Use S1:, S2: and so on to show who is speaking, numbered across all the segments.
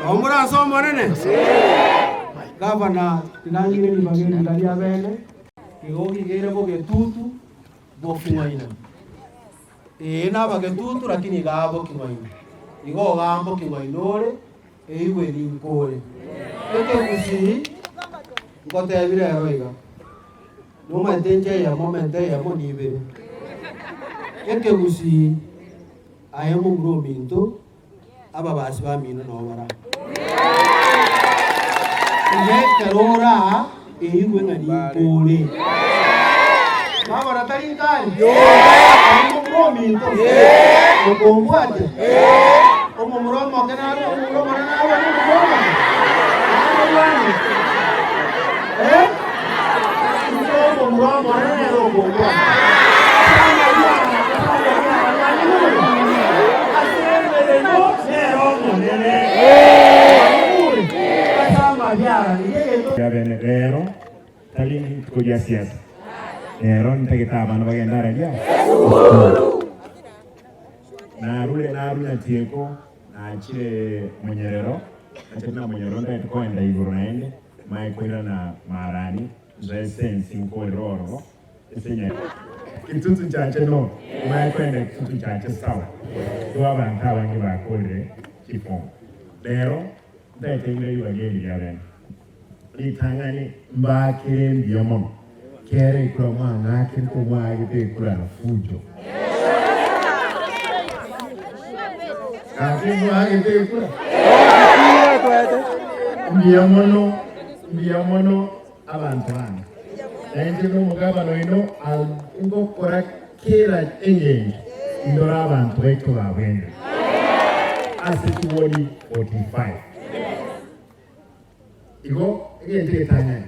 S1: Omura somo nene. Gavana tinangire ni bageni ngalia bene. Kigogi gere bo Kitutu bo Kinwaina. Na ba Kitutu lakini gabo Kinwaina. Igo gambo Kinwainore iwe ni nkore. Eke kusi ngote bire roiga. Momente ya monibe. Eke kusi ayemo bro minto aba basi ba mino no bara. Ye kerora iwe ngani nkore. Baba ratari kai. Ayemo bro minto. Okomwate. Omomro mokenaro omomro manaro omomro.
S2: Rero tali kuja siasa rero nitakitaba na bagenda rajia na rule tieko na chile mwenyerero achana mwenyerero ndio tukoenda iguru naende maikwenda na marani za sense nkororo esenya Kitutu chache no maikwenda Kitutu chache sawa kwa abantu abangi bakore kifo rero ndategere yibageri yabene itangani mbakire ndiyomo kere kwa mwana kintu mwagite kula fujo Akimu mwagite kula ndiyomono abantu bana ende no mugabano ino ngo kora kera engenge ndora abantu beto babende asituwoni 45 Igo ngende tanya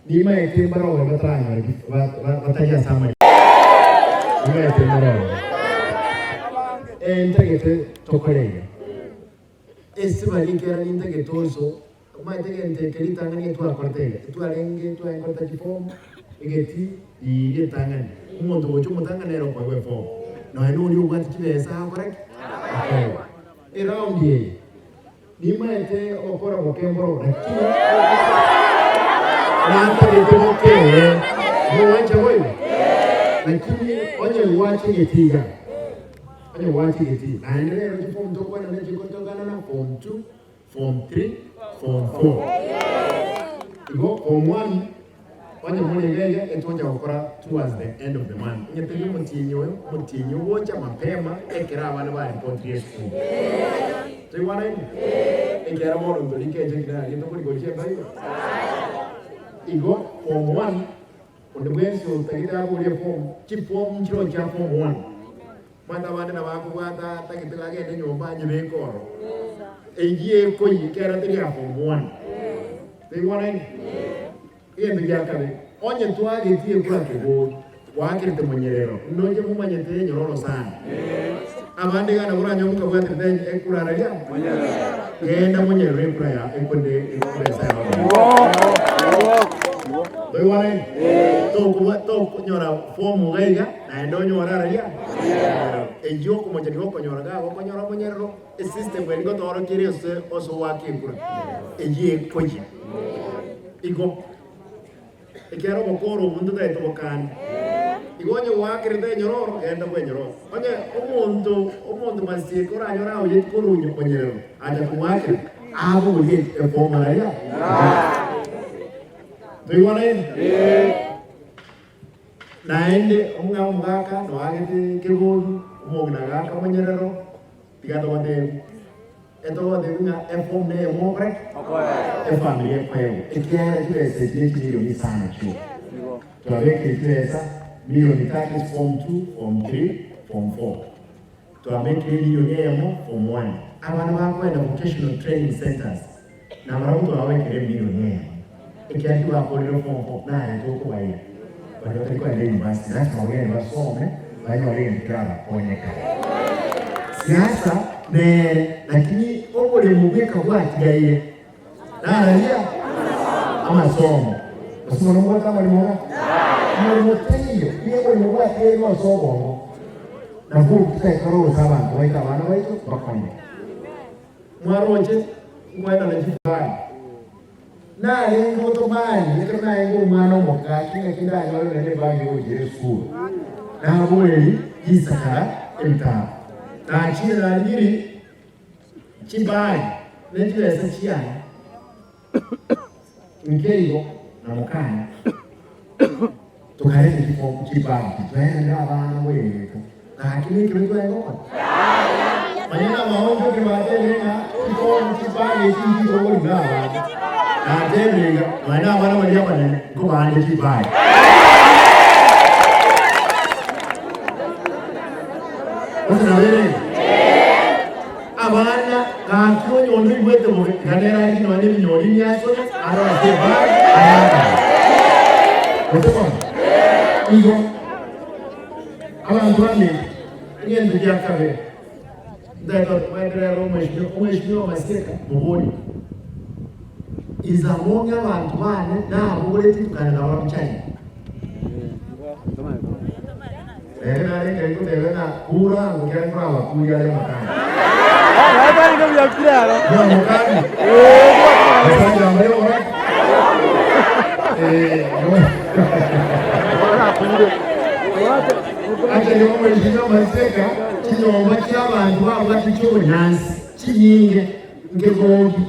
S2: ni mai tembaro wa batanga bataya sama ni mai tembaro entagete tokolega esibali kera nindage tozo mai tegente kelita ngani tu akortega tu arenge tu enkorta kifomo igeti ide tangani umuntu bocho mutanganero kwa wefo no hano ni ubwanti kibesa correct around here ni mai te okora bokembro lakini nanta de no wacha wewe lakini onye wache getiga na endelea kifomo mtoko na nje kutongana na form 2 form 3 form 4 Igo form 1 onye mwenye gege etonja wakora towards the end of the month nyepeli mutinyo wocha mapema ekera abana ba report school Tiwana ekera moro ndolike jekira yendo kuri goje bayo Igo form 1 ondebwensi utagita kuri form form nchiro cha form 1 Manda bana bako bata takitela gende nyomba nyebekoro Egie koyi kera tria form 1 Tiwana Iye mbiyakale onye tuage tie kwa kego wakirite mwenyerero ndoje mumanyete nyororo sana abandi gana buranya muka bwate benye ekurara ya genda mwenyerero ekura ya ekonde ekuresa ya Doi wane to kunyora form gaiga na ndonyo rara ya ejo kumonyeri ko konyora ga konyora mwenyerero e system bwe ngo toro kirese oso wakikura eje koji Igo Ikero mokoro mundu da etokani. Igonye wakirite nyororo genda kwe nyororo. Onye omuntu masiko ra nyora oye kurunyo konyero. Aja kumwakira abo uye efoma ya. Tuiwana naende omwaka no agete kegolu omogna gaka konyerero tigato wande Eto de una efome ne omore. Family kweo. Ikiera tuese tishiro ni sana chuo. Tuweke tuesa milioni 3 form 2, form 3, form 4. Tuweke milioni yemo form 1. Abana bakwenda vocational training centers. Na maramuto aweke milioni yemo. Ikiera tuwa kolero form 4 na yatoko baia. Kwa hiyo tulikuwa ndio university. Lazima wageni wasome, lazima wageni kama kuonyeka. Siasa lakini obole mubeka bwatigaye naralia amasomo masomo ngo kama limora ngo teniyo yego ngo bwatigaye masomo na vuka karo sabantu baita bana baito bakonye mwaroche mwana na jifai na lengo to bani nekana yengo mwana mokaki nekida nyolo nene bangi ojere school na bweli isaka emta na chira na nyiri chibai nekilesa chiana ngeyo na mokana tukareke kifo chibai twenda abana wetu lakini kiliko yengo Manina maonjo kimatenga kifo chibai kingi ko ngaba na tenga mana wana wali hapa ni ko baanje chibai Ona wewe abana kanto nyondo ibwete mu kanera ndi no ndi nyori nyaso ara chibai ara Otomo Igo abantu bane ngende byakabe Ndato kwendera umeshyo maseka muboni izamonga abantu bane nabo boleti tukana bamuchanya nale ngiko tebena kura ngikira abakuya le makana bari ngo byakiraro no mukani basanga mbere ora ate yo umeshyo maseka kinyomba cy'abantu babo cy'ubunyansi cy'inkinge ngegongi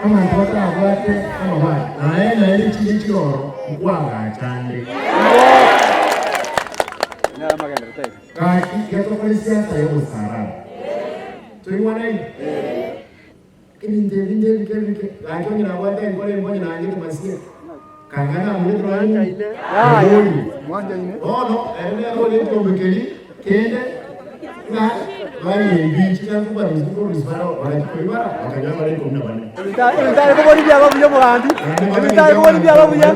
S2: abantu batavate amabara naye ari cy'ikiroro kwanga cyane kaki gato polisiasa yo busara tuibona kinde kinde gato ni nabwate ngole mbonye nange tumasie kangana muri drawing mwanja ine no ene ngole tumbekeli kende na bari binchi kandi bari ngo risbara bari kwibara bakajya bari kumwe bane ndari ko bari byaba byo muhandi ndari ko bari byaba byo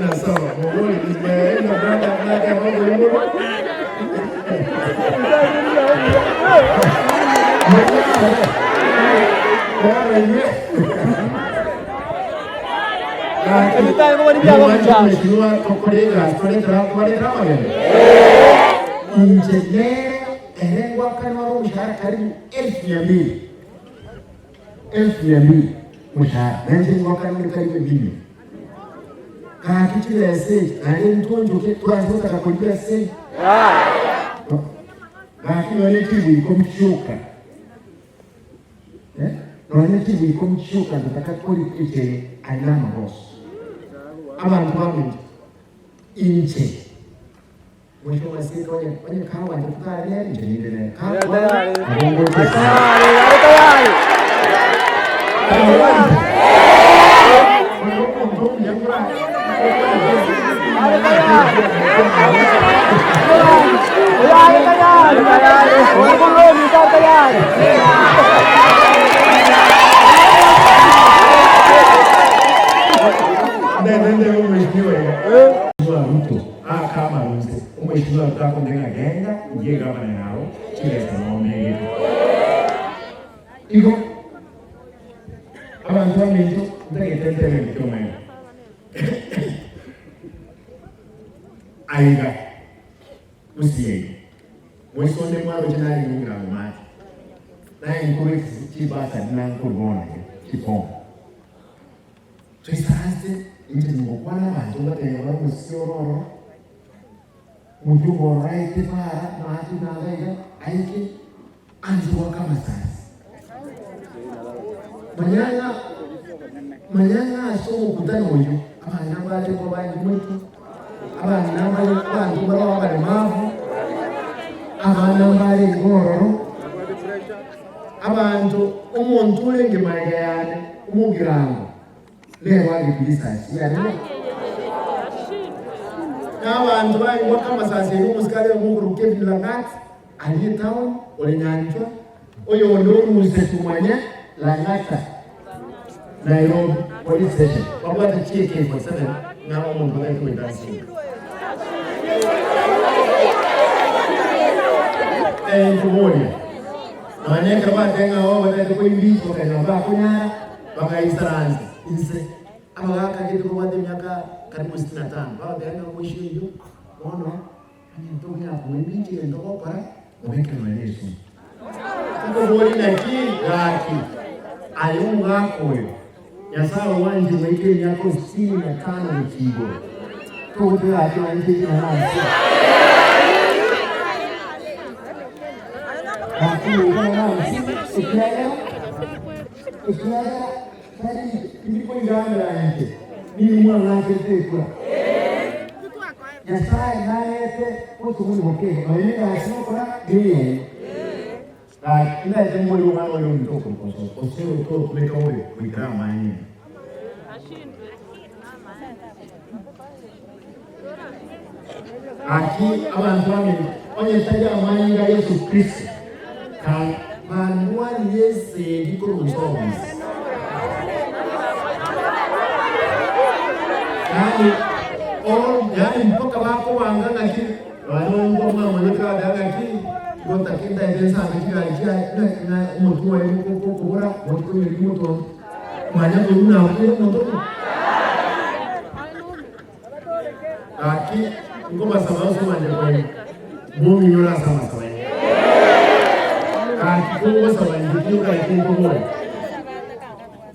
S2: ngoli ismail na branda na ka bari ngo ndari ko bari byaba byo kokolega story drama engineer erengwa kana wao mshahara karibu 1200 mshahara nje mwaka ni karibu bilioni kitu ya stage ale mtonjo ke kwanza utakakulipia stage lakini wale tibu iko mshuka wale tibu iko mshuka nataka kulipiche alama boss abantu bamwe inche mwisho wa siku wenye kawa ndio leo ndio kawa kama mzee umeshindwa mtako ndenga genga ndiye gavana nao kile tunaomba iko abantu bamenyo ndagetendele bikomeye aiga usiye mwisonde mwaro jinali ngira mati na inkuri kibasa dinankurubona kipo twisaste nje ngokwana abantu bateyora musiyororo mujugo right para mati nalega aiki anjua kama sasa manyanga so kutana uyu abana bali ko bali mwitu abana bali bantu baba bali mavu abana bali ngoro abantu umuntu ulenge maga yane umugirango lewa ngibisasi yani abantu bali kama sasa hivi musikale munguruke bilangat ali town olenyanjwa oyo ndo musetumanya langata Nairobi police station wabata chike kwa sana na umuntu bali kwendasi kumoni nanyeka batenga wao batatu kuimbicho kana bakunyara bakaisranzi inse abagaka kitu kwa miaka karibu 65 baba benga mwisho hiyo ono nitoke hapo imbicho ndoko para mweke maelezo Tukubuli na ki gaki. Ayunga koyo. Yasawa wanji mweke yako 65 mchigo. Tukutu ati wanji na nansi. Lakini kama nansi, ikiaga tadi ndipo ingana nje. Ni mwana kete. Yasawa naete kutu muni hoke. Oyeni asokora ni. Ina jambo hilo wao leo mtoko kwa sababu sio mtoko kumeka wewe kuikaa maana. Aki abantu bamwe onye tajja amanyinga Yesu Kristo kan banwa yese dikoro musoma. Yani mpaka wako wanganga ki wanongo mama nika daga ki Gota kinda idensa amekia na mtu wa kubora mtu ni mtu manya kuna mtu aki ngoma sababu sema ndio mungu nyora sama sawa aki ngoma sababu ndio kwa kingo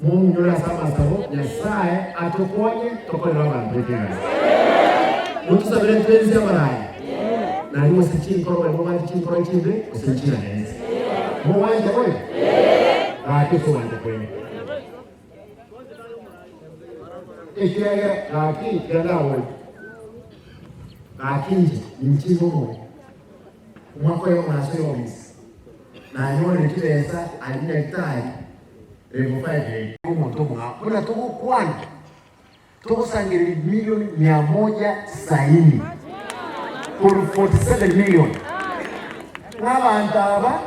S2: mungu nyora sama sababu Nyasaye atukonye tokola bantu tena mtu sabere twenzi abarai na hiyo sichini kwa mwana chini chimbe usichina nesi mwanja wewe kifo wanja kweli ikiaga aki kanda wewe akinje mchimbo mwe mwako yao nasio misi na yone kilesa alina tai level 5 mtu mwa kuna tuko kwani tuko sangiri milioni 190 for 47 million. Nabantaba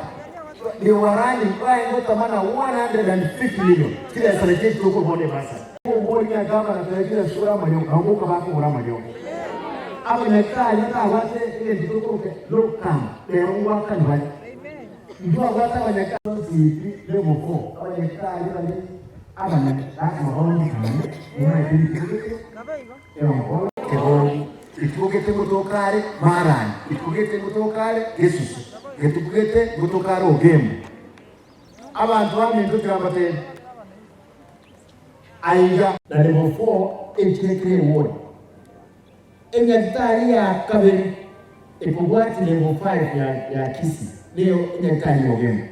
S2: ni warani kwa ngota mana 150 million. Kila serikali tuko bonde basa. Mboni ya gava na tunagira sura manyoka, ngoka bako ura manyoka. Hapo nekali hata wate ile ndiko kwa lokam. Leo waka ndani. Ndio wata wanyaka zipi level 4. Hapo nekali hata aba na lazima honi kama. Una ndio Itukugete mutokare marani, itukugete mutokare Yesu, itukugete mutokare ogemu. Abantu bamwe ntukirambate ainga na level 4 HE ward. Enyagitari ya kabiri ikubwati level 5 ya kisi leo enyagitari ogemu.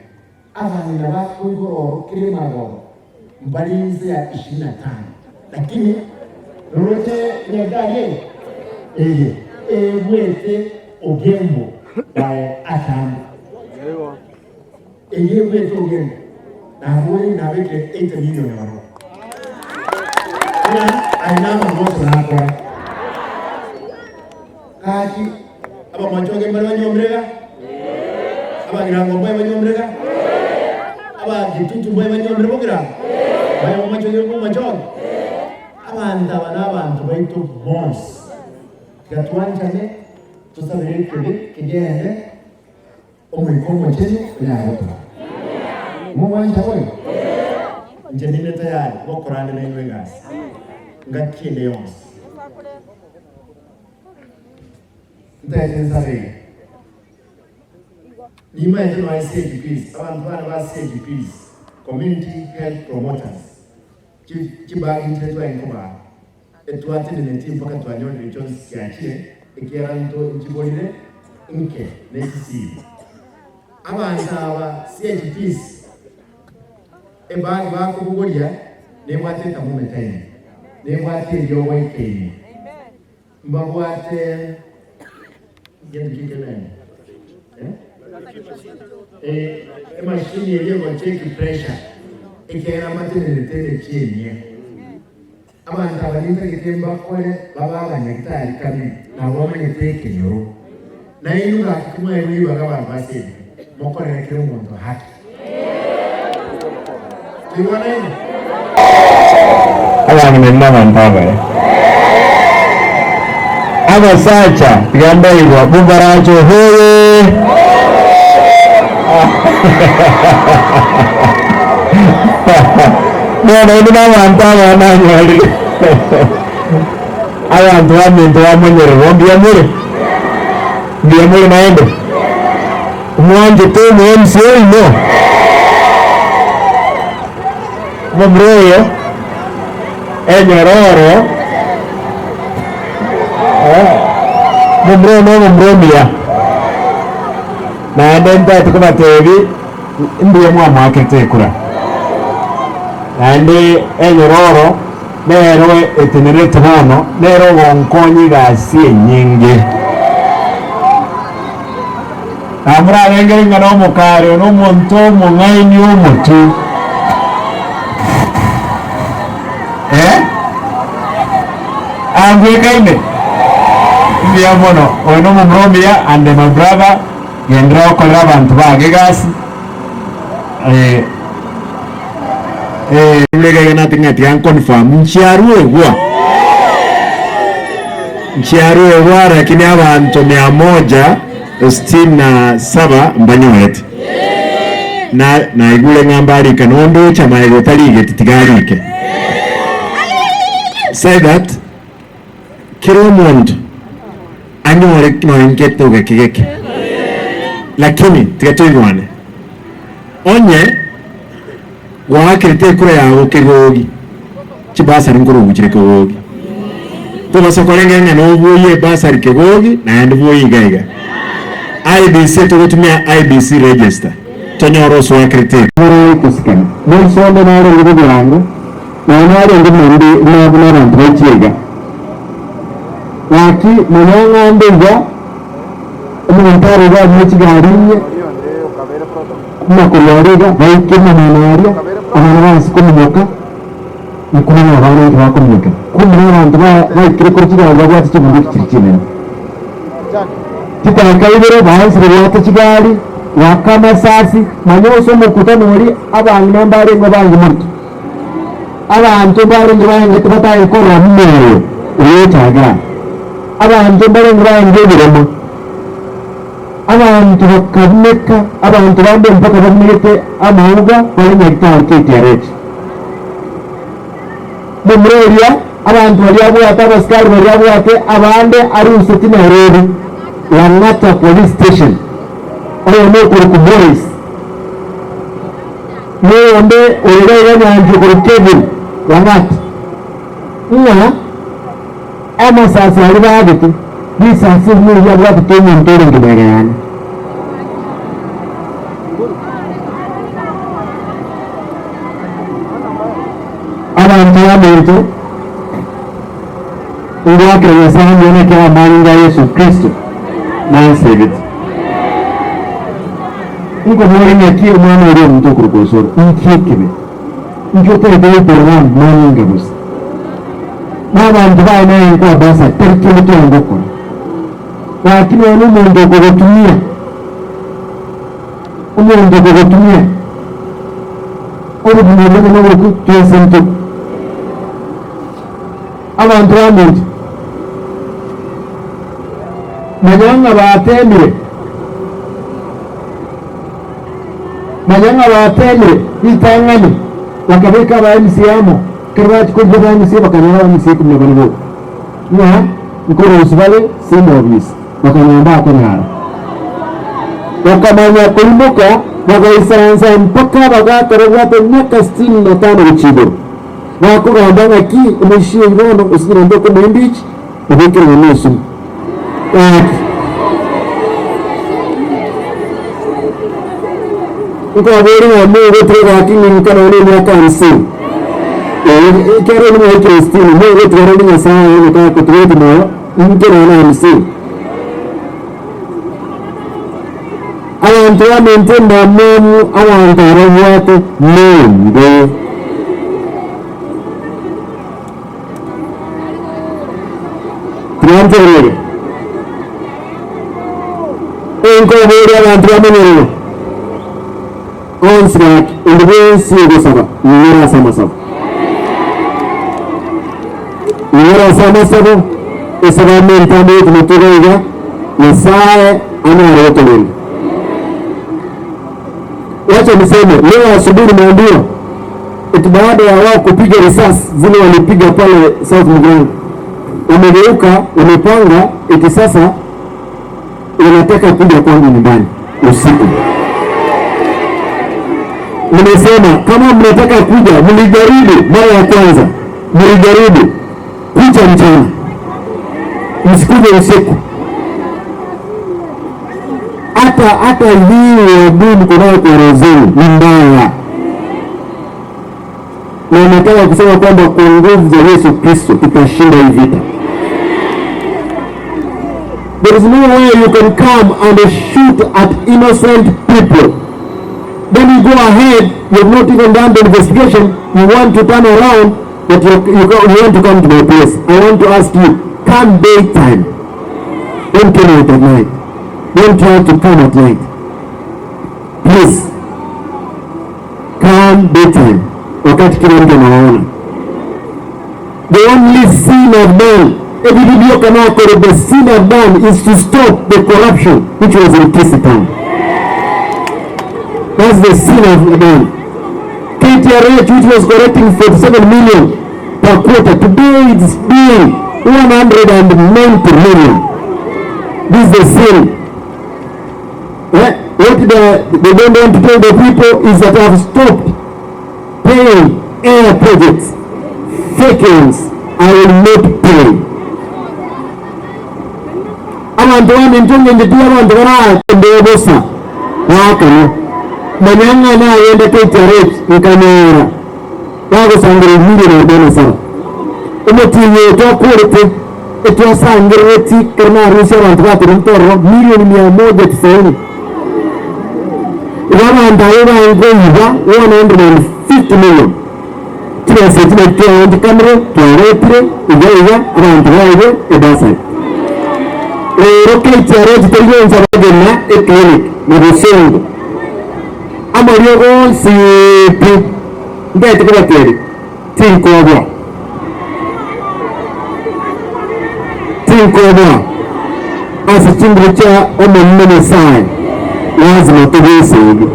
S2: Abantu nabakugoro kirimagoro mbalinzi ya 25 lakini rote nyagitari wete ogembo by atam wete ogembo na hoi na weke 8 million euro na ainama mwoto na hapa kaki aba mwachoge mbali wanyomrega aba girango mbali wanyomrega aba Kitutu mbali wanyomrega bogira mbali mwachoge mbali mwachoge abantu baitu bonds Gatuanjane tusabiri kigende omwikomo chini yahoto mwanja wewe njenine tayari bokorane n'ingwe ngasi ngakinde yonse ndayenzabe nima yetu wa CGPs abantu bana ba CGPs community health promoters kibagi ntetwa inkoba etuate neti mpaka twanyone nichozi kiachie ikiera nto nchibolire nke nekisi abantu aba CGPs ebali bakubugolia nebwate tamumetene nebwate yowe kene mbabwate gendikikene mashini yego check pressure ikiera matene netene chini abantu abalinze kitemba kole baba abanyagitari kabi nabo banyeteke nyoro na inuga kumwe wiwa abantu base mokore kire umuntu haki kiwana ni abantu nemama mpabe aba sacha gamba iwa bubarajo hoye Mwana ina mantaba na nyali. Abantu bamwe ndo bamonyere bombi amure. Ndiye muri naende. mwanje tu MCA no mumroyo enyororo mumromia na ndenda tukubatebi ndiye mwamwakete kura andi enyororo nero etenerete bono nero gonkonyi gasi nyingi amura arengere ngano mukare no muntu mungaini umutu angwekaine ndiya mono ono mumromia and my brother gendra okorera abantu bage gasi lega na tinga tian confirm nchiarue gwa lakini abantu 167 mbanyowete na igule ngambari kanondo chama ego talige titigarike say that kiro mondo anyore kinoingete ugekigeke lakini tikatoigwane onye wakirite kura yawe kigogi kibasari ngoro bukire kigogi to basokolengenya no buye basari kigogi na ndibuye igaiga IBC to gutumia IBC register tonyoro so wakirite ngoro kusikana no sonde na ro ngugo yangu na nari ngumuri na buna ndrechiga waki munanga ndega umutare ba mukigariye makolorega baikema manaria abana sikomuka nikumenya abantu bakomuka kumenya abantu baikire kuri kigaga bwati cyo muri kirikine kitakaibere bahasire bwati kigali wakamasasi manyoso mukutano muri abantu nambare ngo bangi muri abantu bari ngo bangi tubataye ko ramero uyetaga abantu bari ngo bangi biremo abantu bakaboneka abantu bambaye mpaka bamwete amahanga bari nyagitaho KTRH mumreria abantu bari abwate abaskari bari abwate abande ari useti Nairobi Langata police station ayo no ku boys no onde oyega nyanjo ku table Langata ama sasa ari bagete bisa simu ya watu tena mpere ngibagana abantu bamento ngwa kwa sababu yone kwa manga Yesu Kristo na nsebiti ngo muri nyaki umwana uri muntu kurukosoro nkikebe njote de program manga gusa n'abantu bayo kwa basa terke mutongo ko lakini umuntu gogotumia ubuntu n'ubuku twese abantu bamuntu manyanga batemire bitangane bakabeka ba MCamo kirwati ko ba MC bakanara ba MC kumwe bano ngoro usibale simobis bakanyamba ko nyara wakamanya kulimbuka bagaisanza mpaka bagatorogate myaka 65 bichido bakugamba ngaki umushiye ibono usinyende ko mwimbichi ubikira n'usu uko abere wa mungu tega kingi mkana wale myaka 50 kero ni mwa Kristini mungu tega ni sana ni kwa kutuwedi mwa mkena na 50 abantu bamentemba memu abantu arabwate mungu triantere enko bori abantu bamenero onsrak indibesi gusaba nira sama esaba mentame tumutega yesae ana rotoleni. Wacha niseme leo asubuhi nimeambiwa eti baada ya wao kupiga risasi zile walipiga pale South Muganga wamegeuka wamepanga eti sasa wanataka kuja kwangu nyumbani.
S3: usiku. Nimesema kama mnataka kuja, mlijaribu mara ya kwanza, mlijaribu kuja mchana, msikuje usiku. Hata hii wadumu kunayo kwa rozeni ni mbaya. Na nataka kusema kwamba kwa nguvu za Yesu Kristo tutashinda hii vita. There is no way you can come and shoot at innocent people. Then you go ahead, you have not even done the investigation, you want to turn around, but you want to come to my place. I want to ask you, come daytime. Don't come out at night. Don't try to come at night. Please, come daytime. Wakati kila mtu anaona. The only sin of man, the sin of man is to stop the corruption which was in Kitutu town. That's the sin of man. H.E which was collecting 47 million per quarter, today it's being 190 million. This is the sin. What they don't want to tell the people is that they have stopped paying air projects. Fake ones, I will not pay. Abantu wamentunga njitia abantu wana ndebosa wakano manyanga na yende H.E nkamera wako sangire milioni 40 sana umutinye tokurete etwa sangire ti kana rusha abantu batiri ntoro milioni 190. Wana ndaira ngoiba 150 million. Tia setina tia ndi kamera tuaretre iga abantu bawe edasa. H.E tayonza bagena clinic na Busongo. Amariogo si ndete kwa teri. Tinkobwa. Asa chingricha omonene sai. Lazima tubise hivi.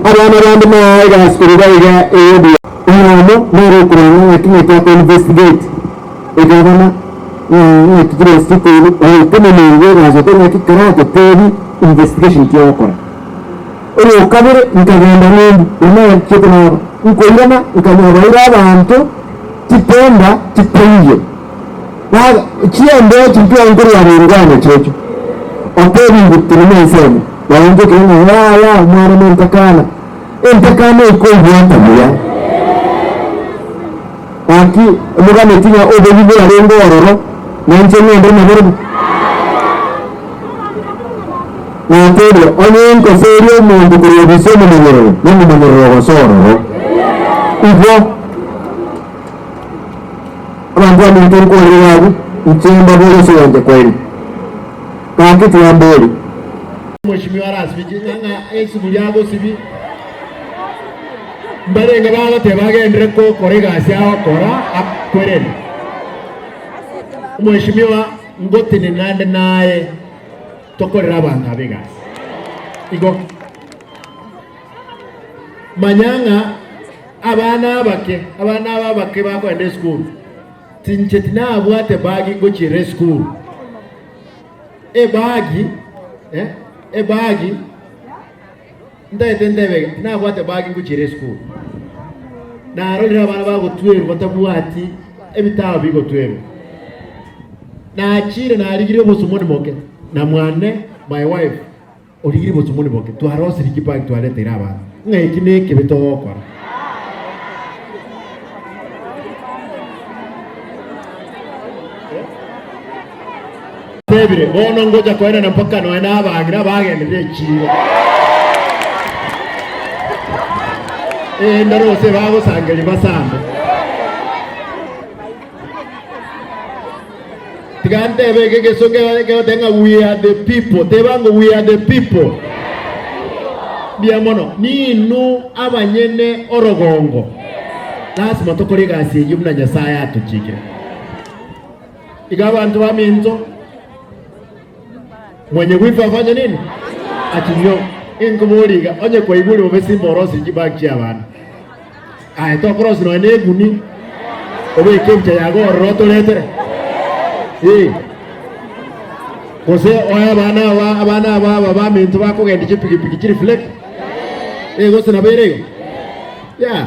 S3: Abana bandu na askuriga eyobi. Unamu nero kurana lakini kwa investigate. Egavana kitiro siku kama ni zote na kikarata tedi investigation kiyo kwa. Ero kabere nikagenda nindi unaye chekona uko irana ukanyabaira abantu tipenda tipenye. Na chiende chimpia nguru ya ngwana checho. Openi ngutume sema. Waondoke na wala mwana mtakana. Entakana iko hivyo mbaya. Aki mugame tinya obeyibo arengo ororo nanchene ndo maboro. Na tero onye ko serio mundu ko bisemo maboro. Nangu maboro soro. Hivyo Rangwa mtu kwa riwabu, mchemba bora siwanje kweli. Kaki tuambori. Mheshimiwa rasmi jinanga esubulyago sibi. Mbarenga baba tebagendre ko korega syao kora akwereni. Mheshimiwa ngoti ni nande naye tokorera abantu abega. Igo manyanga abana babake bakwende school. Tinchetina abwate bagi go chire school. Bagi ndetendebe na abwate bagi go chire school. Na arolira abana bago tweru batabwati ebitabo bigo tweru. Na achire na aligire bosumoni moke na mwane my wife oligire bosumoni moke twarose likipang twalete iraba. Ngekine kebetokwa. Sebire bono ngoja kwenda na mpaka no ena abagira bagende chiro. Ndaro se bago sangeli basamba. Tigante bege gesonge ke tenga we are the people. Tebango we are the people. Biamono ni nu abanyene orogongo. Lazima tokore gasi yumna Nyasaye atuchikira. Igabantu baminzo mwenye wifa afanya nini? Atinyo ingumuriga onye kwa iguri obesimba orosi jibaki abana. To cross no eneguni obe kemcha yago roto letere.
S2: Kose oya abana baba mintu bakugenda chipikipiki chiri flek. Gose na berego. Ya.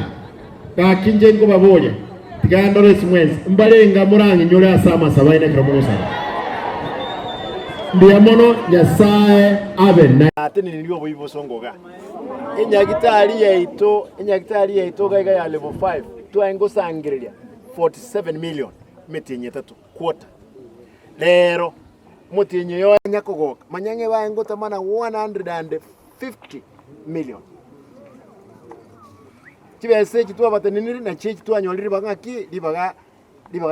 S2: Kakinje ngo babonya. Tigandore simwezi. Mbarenga murangi nyore asama sabaine kromosa. Ndiamono Nyasaye abena. Ate nilio boibo songoga. Enyagitari yaito gaiga ya level 5. Twaengo sangirilia 47 million metinye 3 quarter. Lero mutinye yo nyakogoka. Manyange baengo tamana 150 million. Kibese kitwa batenini na chechi twanyoliri bangaki libaga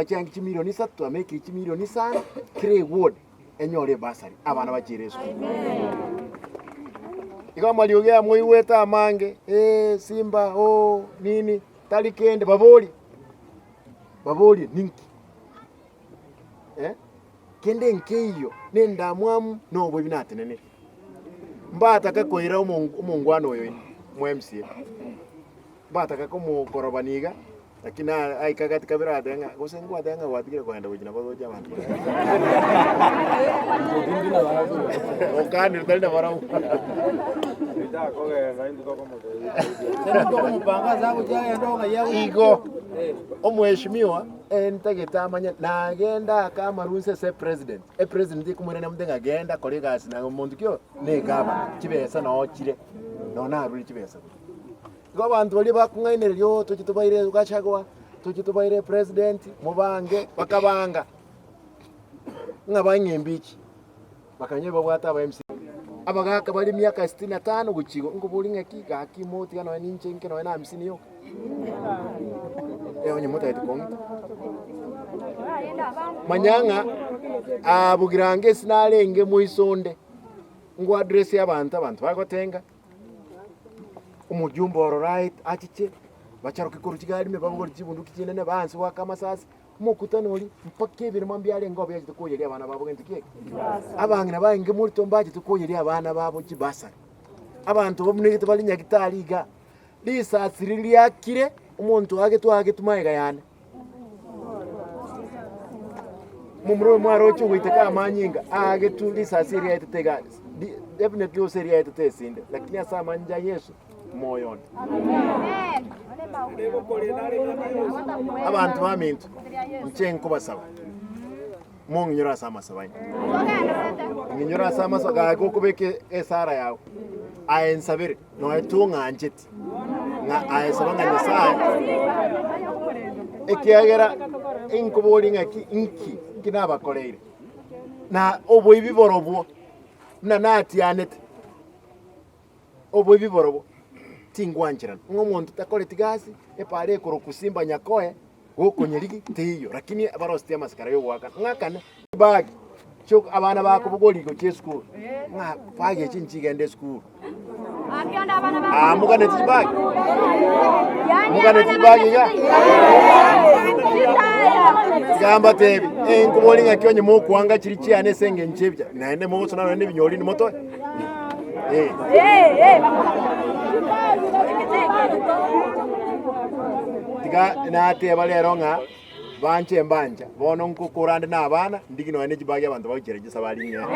S2: changi chimilioni 3 ameke chimilioni 5 kire ward enyore basari abana bachiresu. Igama liogea moiweta amange Simba nini talikende baboli ninki kende nkeyo nenda mwamu no bwe binatenene mbata kakoira umungwano oyo mu MCA mbata kakomukorobaniga lakini aikagati kabira adenga gosengwa adenga watigire kwenda bujina bazoja abantu okani ndalina barau igo omweshimiwa entagetamanya nagenda kama runse se president president ikumurena mudenga agenda kolegasi na omuntu kyo negaba kibesa no okire nona aruli kibesa abantu bali bakungaine lyo tukitubaire ukachagwa tukitubaire president mubange bakabanga ngabanyembiki bakanye babwata aba MC abagaka bali myaka 65 guchigo ngubulinga kika akimoti kana ninche nke no na 50 yo onye mota etikonga manyanga abugirange sinalenge muisonde ngo address y'abantu bagotenga umujumbo oro right achiche bacharuka kuru kigali me babugora kibundu kikinene bansi wakamasasi mukutanoli mpake biri mambyale ngo byaje tukoyeri abana babo ngentike abangina bange muri tombaje tukoyeri abana babo kibasa abantu bomune bali nyagitaliga lisasirili yakire umuntu wage twage tumayiga yana mumro mwaro cyo witeka amanyinga age tu lisasiri yatega definitely oseri yatetesinde lakini asa manja Yesu moyoni abantu bamintu nchenko basaba monginyora sama sabaye nginyora sama soga kokubeke esara yawo ayensabire no etunga anjeti nga ayesabanga nyasaye ekiagera inkubolinga inki kinaba koleire na obo ibiborobo na nati anete obo ibiborobo tingwanjira ngomuntu takoleti gasi epale koro kusimba nyakoe gokonyerigi tiyo lakini abarosti amaskara yo waka ngakane bag cyo abana bako bugoligo che school nga page chinchigende school akionda abana bako mugane tibag mugane tibag ya gamba tebi ngubolinga kyonye mo kwanga kiri cyane senge nchebya naende mo sona nende binyoli ni moto tiga nate baleronga banche mbanja bono nkukurande nabana ndigino ene jibage abantu bakireje sabali nya